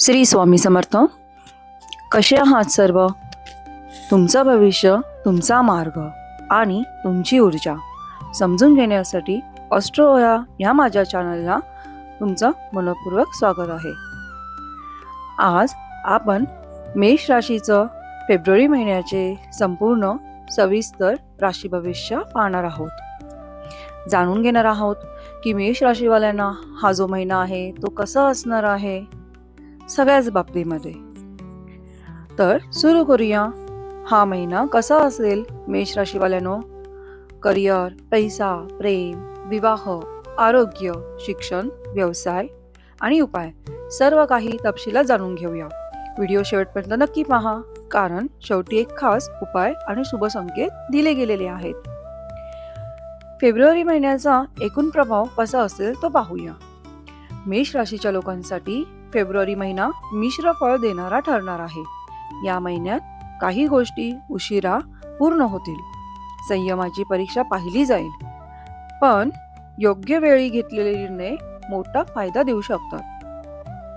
श्री स्वामी समर्थ. कसे आहात सर्व? तुमचं भविष्य, तुमचा मार्ग आणि तुमची ऊर्जा समजून घेण्यासाठी ऑस्ट्रोया या माझ्या चॅनलला तुमचं मनपूर्वक स्वागत आहे. आज आपण मेष राशीचं फेब्रुवारी महिन्याचे संपूर्ण सविस्तर राशी भविष्य पाहणार आहोत. जाणून घेणार आहोत की मेष राशीवाल्यांना हा जो महिना आहे तो कसा असणार आहे सगळ्याच बाबतीमध्ये. तर सुरू करूया. हा महिना कसा असेल मेष राशीवाल्यांनो? करिअर, पैसा, प्रेम, विवाह, आरोग्य, शिक्षण, व्यवसाय आणि उपाय सर्व काही तपशिलात जाणून घेऊया. व्हिडिओ शेवटपर्यंत नक्की पहा, कारण शेवटी एक खास उपाय आणि शुभ संकेत दिले गेलेले आहेत. फेब्रुवारी महिन्याचा एकूण प्रभाव कसा असेल तो पाहूया. मेष राशीच्या लोकांसाठी फेब्रुवारी महिना मिश्र फळ देणारा ठरणार आहे. या महिन्यात काही गोष्टी उशिरा पूर्ण होतील. संयमाची परीक्षा पाहिली जाईल, पण योग्य वेळी घेतलेले निर्णय मोठा फायदा देऊ शकतात.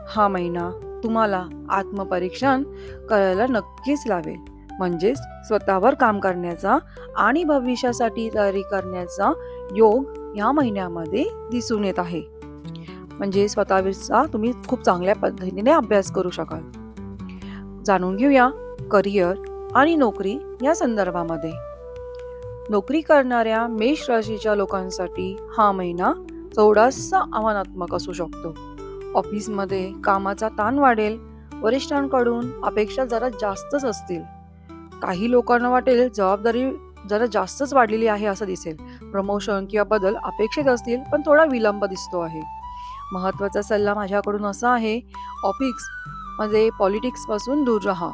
हा महिना तुम्हाला आत्मपरीक्षण करायला नक्कीच लावेल. म्हणजेच स्वतःवर काम करण्याचा आणि भविष्यासाठी तयारी करण्याचा योग या महिन्यामध्ये दिसून येत आहे. म्हणजे स्वतःचा तुम्ही खूप चांगल्या पद्धतीने अभ्यास करू शकाल. जाणून घेऊया करिअर आणि नोकरी या संदर्भामध्ये. नोकरी करणाऱ्या मेष राशीच्या लोकांसाठी हा महिना थोडासा आव्हानात्मक असू शकतो. ऑफिसमध्ये कामाचा ताण वाढेल. वरिष्ठांकडून अपेक्षा जरा जास्तच असतील. काही लोकांना वाटेल जबाबदारी जरा जास्तच वाढलेली आहे असं दिसेल. प्रमोशन किंवा बदल अपेक्षित असतील, पण थोडा विलंब दिसतो आहे. महत्त्वाचा सल्ला माझ्याकडून असा आहे, ऑफिसमध्ये पॉलिटिक्स पासून दूर राहा.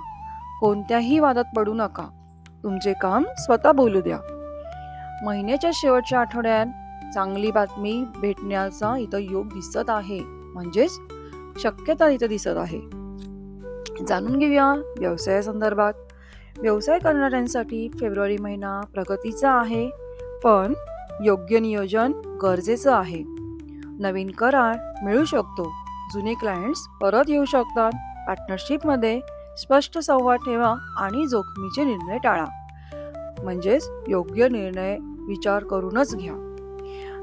कोणत्याही वादात पडू नका. तुमचे काम स्वतः बोलू द्या. महिन्याच्या शेवटच्या आठवड्यात चांगली बातमी भेटण्याचा इथं योग दिसत आहे. म्हणजेच शक्यता इथं दिसत आहे. जाणून घेऊया व्यवसायासंदर्भात. व्यवसाय करणाऱ्यांसाठी फेब्रुवारी महिना प्रगतीचा आहे, पण योग्य नियोजन गरजेचं आहे. नवीन करार मिळू शकतो. जुने क्लायंट्स परत येऊ शकतात. पार्टनरशिपमध्ये स्पष्ट संवाद ठेवा आणि जोखमीचे निर्णय टाळा. म्हणजेच योग्य निर्णय विचार करूनच घ्या.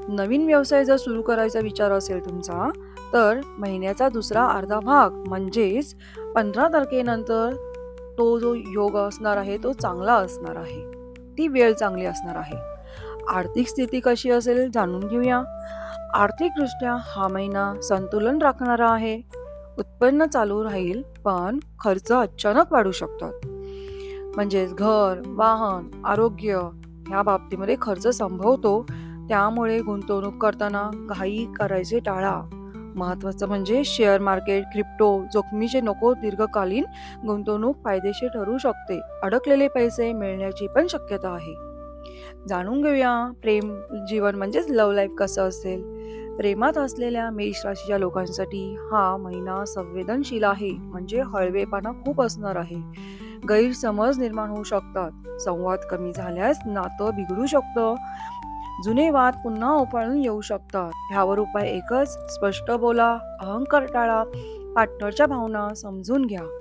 नवीन व्यवसाय जर सुरू करायचा विचार असेल तुमचा, तर महिन्याचा दुसरा अर्धा भाग म्हणजेच 15 तारखेनंतर तो जो योग असणार आहे तो चांगला असणार आहे. ती वेळ चांगली असणार आहे. आर्थिक स्थिती कशी असेल जाणून घेऊया. आर्थिकदृष्ट्या हा महिना संतुलन राखणारा आहे. उत्पन्न चालू राहील, पण खर्च अचानक वाढू शकतात. म्हणजेच घर, वाहन, आरोग्य ह्या बाबतीमध्ये खर्च संभवतो. त्यामुळे गुंतवणूक करताना घाई करायचे टाळा. महत्त्वाचं म्हणजे शेअर मार्केट, क्रिप्टो जोखमीचे नको. दीर्घकालीन गुंतवणूक फायदेशीर ठरू शकते. अडकलेले पैसे मिळण्याची पण शक्यता आहे. जाणून घेऊया प्रेम जीवन म्हणजेच लव्ह लाईफ कसं असेल. प्रेमात असलेल्या मेष राशीच्या लोकांसाठी हा महिना संवेदनशील आहे. म्हणजे हळवेपणा खूप असणार आहे. गैरसमज निर्माण होऊ शकतात. संवाद कमी झाल्यास नातं बिघडू शकतं. जुने वाद पुन्हा उफाळून येऊ शकतात. ह्यावर उपाय एकच, स्पष्ट बोला, अहंकार टाळा, पार्टनरच्या भावना समजून घ्या.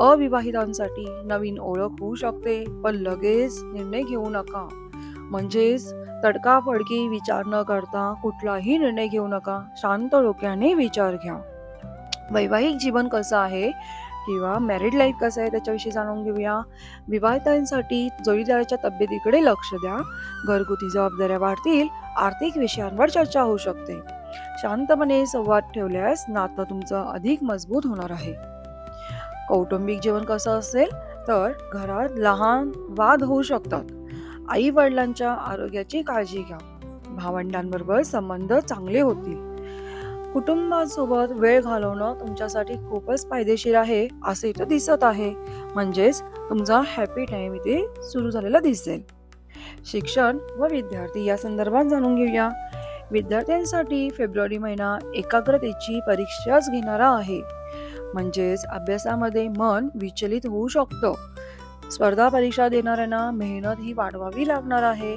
अविवाहितांसाठी नवीन ओळख होऊ शकते, पण लगेच निर्णय घेऊ नका. म्हणजेच तडकाफडकी विचार न करता कुठलाही निर्णय घेऊ नका. शांत डोक्याने विचार घ्या. वैवाहिक जीवन कसं आहे किंवा मॅरिड लाईफ कसं आहे त्याच्याविषयी जाणून घेऊया. विवाहितांसाठी जोडीदाराच्या तब्येतीकडे लक्ष द्या. घरगुती जबाबदाऱ्या वाढतील. आर्थिक विषयांवर चर्चा होऊ शकते. शांतपणे संवाद ठेवल्यास नातं तुमचं अधिक मजबूत होणार आहे. कौटुंबिक जीवन कसं असेल तर घरात लहान वाद होऊ शकतात. आई वडिलांच्या आरोग्याची काळजी घ्या. भावंडांबरोबर संबंध चांगले होतील. कुटुंबासोबत वेळ घालवणं तुमच्यासाठी खूपच फायदेशीर आहे असे इथं दिसत आहे. म्हणजेच तुमचा हॅपी टाइम इथे सुरू झालेला दिसेल. शिक्षण व विद्यार्थी या संदर्भात जाणून घेऊया. विद्यार्थ्यांसाठी फेब्रुवारी महिना एकाग्रतेची परीक्षाच घेणारा आहे. म्हणजेच अभ्यासामध्ये मन विचलित होऊ शकतं. स्पर्धा परीक्षा देणाऱ्यांना मेहनत ही वाढवावी लागणार आहे.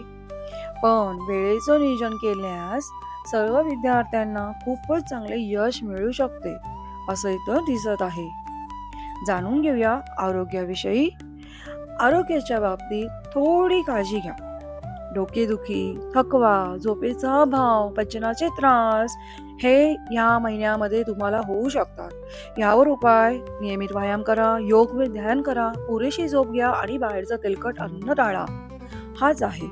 पण वेळेचं नियोजन केल्यास सर्व विद्यार्थ्यांना खूपच चांगले यश मिळू शकते. असं इथं दिसत आहे. जाणून घेऊया आरोग्याविषयी. आरोग्याच्या बाबतीत थोडी काळजी घ्या. डोकेदुखी, थकवा, झोपेचा अभाव, पचनाचे त्रास हे या महिन्यामध्ये तुम्हाला होऊ शकतात. यावर उपाय: नियमित व्यायाम करा, योग व ध्यान करा, पुरेशी झोप घ्या आणि बाहेरचं तेलकट अन्न टाळा. हाच आहे.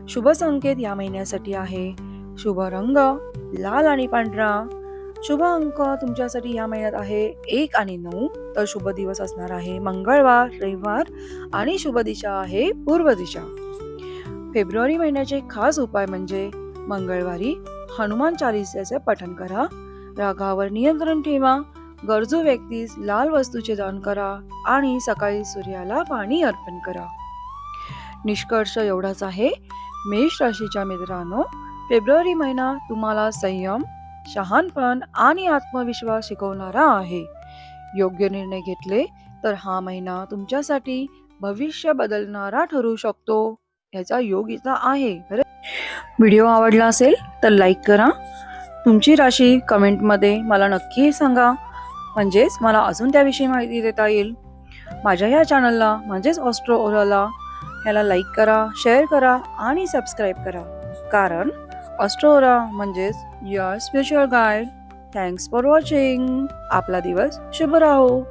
शुभ संकेत या महिन्यासाठी आहे. शुभ रंग लाल आणि पांढरा. शुभ अंक तुमच्यासाठी या महिन्यात आहे 1 आणि 9. तर शुभ दिवस असणार आहे मंगळवार, रविवार आणि शुभ दिशा आहे पूर्व दिशा. फेब्रुवारी महिन्याचे खास उपाय म्हणजे मंगळवारी हनुमान चालीसाचे पठण करा, रागावर नियंत्रण ठेवा, गरजू व्यक्तीस लाल वस्तूचे दान करा आणि सकाळी सूर्याला पाणी अर्पण करा. निष्कर्ष एवढाच आहे, मेष राशीच्या मित्रांनो, फेब्रुवारी महिना तुम्हाला संयम, शहाणपण आणि आत्मविश्वास शिकवणारा आहे. योग्य निर्णय घेतले तर हा महिना तुमच्यासाठी भविष्य बदलणारा ठरू शकतो. याचा योग इथं आहे. व्हिडिओ आवडला असेल तर लाईक करा. तुमची राशी कमेंटमध्ये मला नक्की सांगा, म्हणजेच मला अजून त्याविषयी माहिती देता येईल. माझ्या या चॅनलला म्हणजेच ऑस्ट्रो ओराला ह्याला लाईक करा, शेअर करा आणि सबस्क्राईब करा, कारण ऑस्ट्रो ओरा म्हणजेच your spiritual guide. Thanks for watching. आपला दिवस शुभ राहो.